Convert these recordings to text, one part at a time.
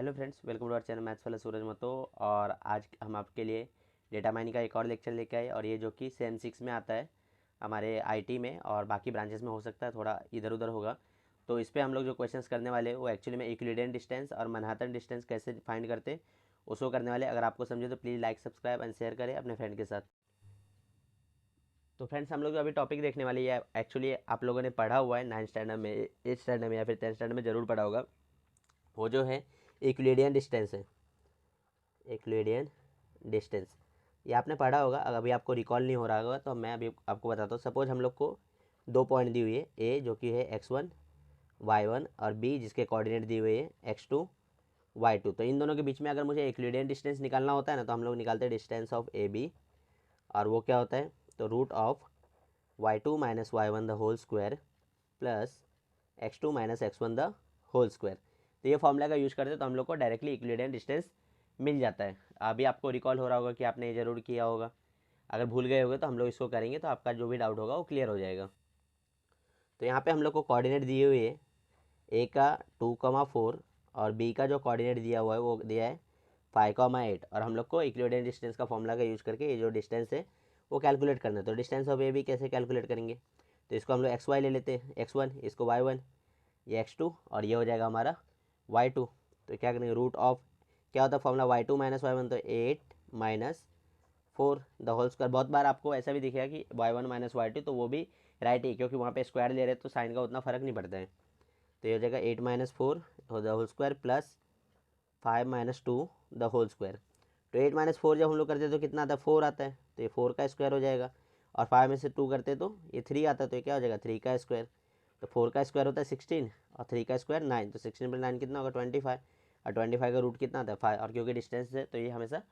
Hello friends, welcome to our channel maths वाला सूरज मतो। और आज हम आपके लिए डेटा माइनिंग का एक और लेक्चर लेके आए, और ये जो कि सेम 6 में आता है हमारे आईटी में, और बाकी ब्रांचेस में हो सकता है थोड़ा इधर उधर होगा। तो इस पर हम लोग जो क्वेश्चंस करने वाले हैं वो एक्चुअली में यूक्लिडियन डिस्टेंस और मैनहट्टन डिस्टेंस कैसे फाइंड करते उसको करने वाले। अगर आपको समझे तो please like, subscribe and share करें अपने फ्रेंड के साथ। तो फ्रेंड्स, हम लोग जो अभी टॉपिक देखने वाले ये एक्चुअली आप लोगों ने पढ़ा हुआ है 9th स्टैंडर्ड में, 8th स्टैंडर्ड में या फिर 10th स्टैंडर्ड में ज़रूर पढ़ा होगा। वो जो है यूक्लिडियन डिस्टेंस है, यूक्लिडियन डिस्टेंस। ये आपने पढ़ा होगा, अगर अभी आपको रिकॉल नहीं हो रहा होगा तो मैं अभी आपको बताता हूँ। सपोज हम लोग को 2 पॉइंट दी हुई है, ए जो कि है x1 y1 और बी जिसके कोऑर्डिनेट दिए हुए हैं x2 y2। तो इन दोनों के बीच में अगर मुझे यूक्लिडियन डिस्टेंस निकालना होता है ना, तो हम लोग निकालते हैं डिस्टेंस ऑफ ए बी, और वो क्या होता है, तो root of y2 minus y1 the whole square plus x2 minus x1 the whole square. तो ये फॉर्मूला का यूज़ करते हैं तो हम लोग को डायरेक्टली यूक्लिडियन डिस्टेंस मिल जाता है। अभी आपको रिकॉल हो रहा होगा कि आपने ये ज़रूर किया होगा। अगर भूल गए होगे तो हम लोग इसको करेंगे तो आपका जो भी डाउट होगा वो क्लियर हो जाएगा। तो यहाँ पे हम लोग को कोऑर्डिनेट दिए हुए है, ए का 2,4 और बी का जो कोऑर्डिनेट दिया हुआ है वो दिया है 5,8। और हम लोग को यूक्लिडियन डिस्टेंस का फॉर्मूला का यूज़ करके ये जो डिस्टेंस है वो कैलकुलेट करना है। तो डिस्टेंस ऑफ ए बी कैसे कैलकुलेट करेंगे, तो इसको हम लोग एक्स वाई ले लेते हैं, x1 इसको y1, ये x2 और ये हो जाएगा हमारा y2। तो क्या करेंगे, रूट ऑफ क्या होता है फॉर्मूला y2 माइनस y1, तो 8 माइनस 4 द होल स्क्वायर। बहुत बार आपको ऐसा भी दिखेगा कि y1 माइनस y2, तो वो भी राइट ही, क्योंकि वहाँ पे स्क्वायर ले रहे हैं तो साइन का उतना फ़र्क नहीं पड़ता है। तो ये हो जाएगा 8 minus 4 the whole square plus 5 minus 2 the whole square. तो 8 माइनस 4 जब हम लोग करते हैं तो कितना आता है, 4 आता है, तो ये 4 का स्क्वायर हो जाएगा। और 5 में से 2 करते तो ये 3 आता है, तो ये क्या हो जाएगा, 3 का स्क्वायर। तो 4 का स्क्वायर होता है 16 और 3 का स्क्वायर 9, तो 16 पर 9 कितना होगा, 25। और 25 का रूट कितना आता है, 5, और क्योंकि डिस्टेंस है तो ये हमेशा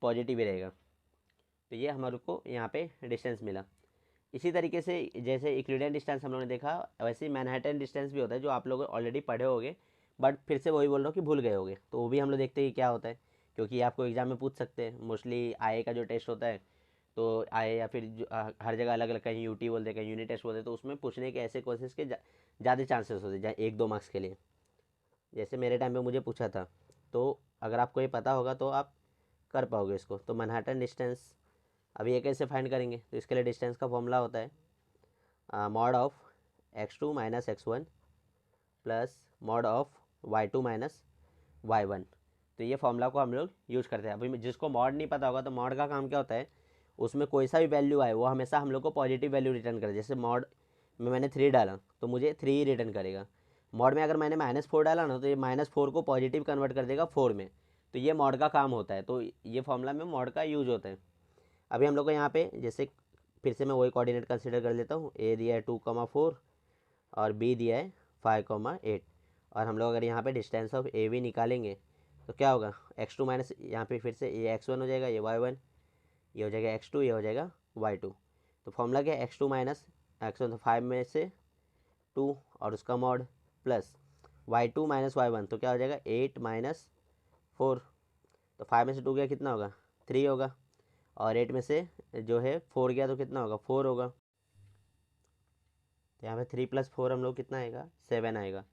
पॉजिटिव ही रहेगा। तो ये हमारे को यहाँ पे डिस्टेंस मिला। इसी तरीके से जैसे यूक्लिडियन डिस्टेंस हम लोगों ने देखा, वैसे ही मैनहट्टन डिस्टेंस भी होता है जो आप लोग ऑलरेडी पढ़े होंगे, बट फिर से वही बोल रहा हूँ कि भूल गए होंगे। तो वो भी हम लोग देखते हैं कि क्या होता है, क्योंकि ये आपको एग्जाम में पूछ सकते हैं। मोस्टली आई का जो टेस्ट होता है, तो आई या फिर हर जगह अलग अलग, कहीं यूटी बोलते हैं कहीं यूनिट टेस्ट बोलते हैं, तो उसमें पूछने के ऐसे क्वेश्चन के ज़्यादा चांसेस होते हैं, 1-2 मार्क्स के लिए। जैसे मेरे टाइम पे मुझे पूछा था, तो अगर आपको ये पता होगा तो आप कर पाओगे इसको। तो मैनहट्टन डिस्टेंस अभी ये कैसे फाइंड करेंगे, तो इसके लिए डिस्टेंस का फॉर्मूला होता है mod of x2 minus x1 plus mod of y2 minus y1। तो ये फॉर्मूला को हम लोग यूज़ करते हैं। अभी जिसको मॉड नहीं पता होगा, तो मॉड का काम क्या होता है, उसमें कोई सा भी वैल्यू आए वो हमेशा हम लोग को पॉजिटिव वैल्यू रिटर्न करे। जैसे मॉड में मैंने 3 डाला तो मुझे 3 ही रिटर्न करेगा। मॉड में अगर मैंने -4 डाला ना, तो ये -4 को पॉजिटिव कन्वर्ट कर देगा 4 में। तो ये मॉड का काम होता है, तो ये फॉर्मूला में मॉड का यूज होता है। अभी हम लोग को यहाँ पे जैसे फिर से मैं वही कोऑर्डिनेट कंसिडर कर लेता हूँ, ए दिया है 2,4 और बी दिया है 5,8। और हम लोग अगर यहाँ पे डिस्टेंस ऑफ ए बी निकालेंगे तो क्या होगा, x2 माइनस, यहाँ पे फिर से ये x1 हो जाएगा, ये y1, ये हो जाएगा x2, ये हो जाएगा y2। तो फॉर्मूला क्या है, x2 माइनस x1, तो 5 में से 2 और उसका mod plus y2 minus y1, तो क्या हो जाएगा 8 माइनस 4। तो 5 में से 2 गया कितना होगा, 3 होगा। और 8 में से जो है 4 गया तो कितना होगा, 4 होगा। तो यहाँ पे 3 प्लस 4 हम लोग कितना आएगा, 7 आएगा।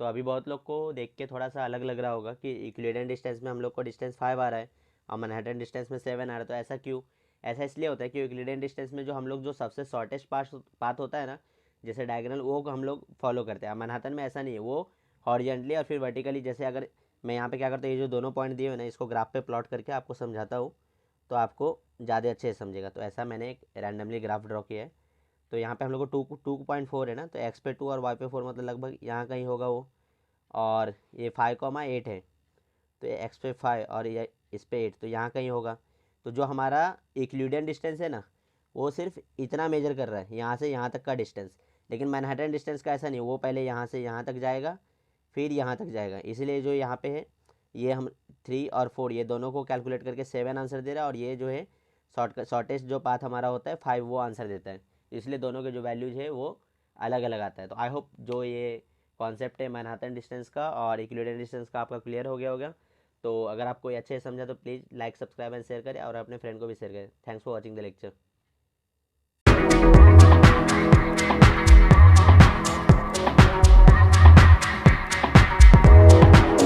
तो अभी बहुत लोग को देख के थोड़ा सा अलग लग रहा होगा कि यूक्लिडियन डिस्टेंस में हम लोग को डिस्टेंस 5 आ रहा है और मैनहट्टन डिस्टेंस में 7 आ रहा है। तो ऐसा क्यों, ऐसा इसलिए होता है कि यूक्लिडियन डिस्टेंस में जो हम लोग जो सबसे शॉर्टेस्ट पाथ होता है ना, जैसे डायगोनल, वो हम लोग फॉलो करते हैं। मैनहट्टन में ऐसा नहीं है, वो हॉरिजॉन्टली और फिर वर्टिकली। जैसे अगर मैं यहाँ पे क्या करता हूँ, ये जो दोनों पॉइंट दिए हुए ना, इसको ग्राफ पे प्लॉट करके आपको समझाता हूँ तो आपको ज़्यादा अच्छे से समझेगा। तो ऐसा मैंने एक रैंडमली ग्राफ ड्रॉ किया है। तो यहाँ पे हम लोग को 2.4 है ना, तो एक्स पे 2 और वाई पे 4, मतलब लगभग यहाँ कहीं होगा वो। और ये 5,8 है, तो ये एक्स पे 5 और ये इस पे 8, तो यहाँ कहीं होगा। तो जो हमारा यूक्लिडियन डिस्टेंस है ना, वो सिर्फ इतना मेजर कर रहा है, यहाँ से यहाँ तक का डिस्टेंस। लेकिन मैनहट्टन डिस्टेंस का ऐसा नहीं, वो पहले यहाँ से यहाँ तक जाएगा फिर यहाँ तक जाएगा। इसलिए जो यहाँ पे है, ये हम 3 और 4 ये दोनों को कैलकुलेट करके 7 आंसर दे रहा है, और ये जो है शॉर्टेस्ट जो पाथ हमारा होता है 5, वो आंसर देता है। इसलिए दोनों के जो वैल्यूज है वो अलग अलग आता है। तो आई होप जो ये कॉन्सेप्ट है मैनहट्टन डिस्टेंस का और यूक्लिडियन डिस्टेंस का आपका क्लियर हो गया होगा। तो अगर आपको ये अच्छे से समझा तो please like, subscribe and share करें, और अपने फ्रेंड को भी शेयर करें। Thanks for watching the lecture.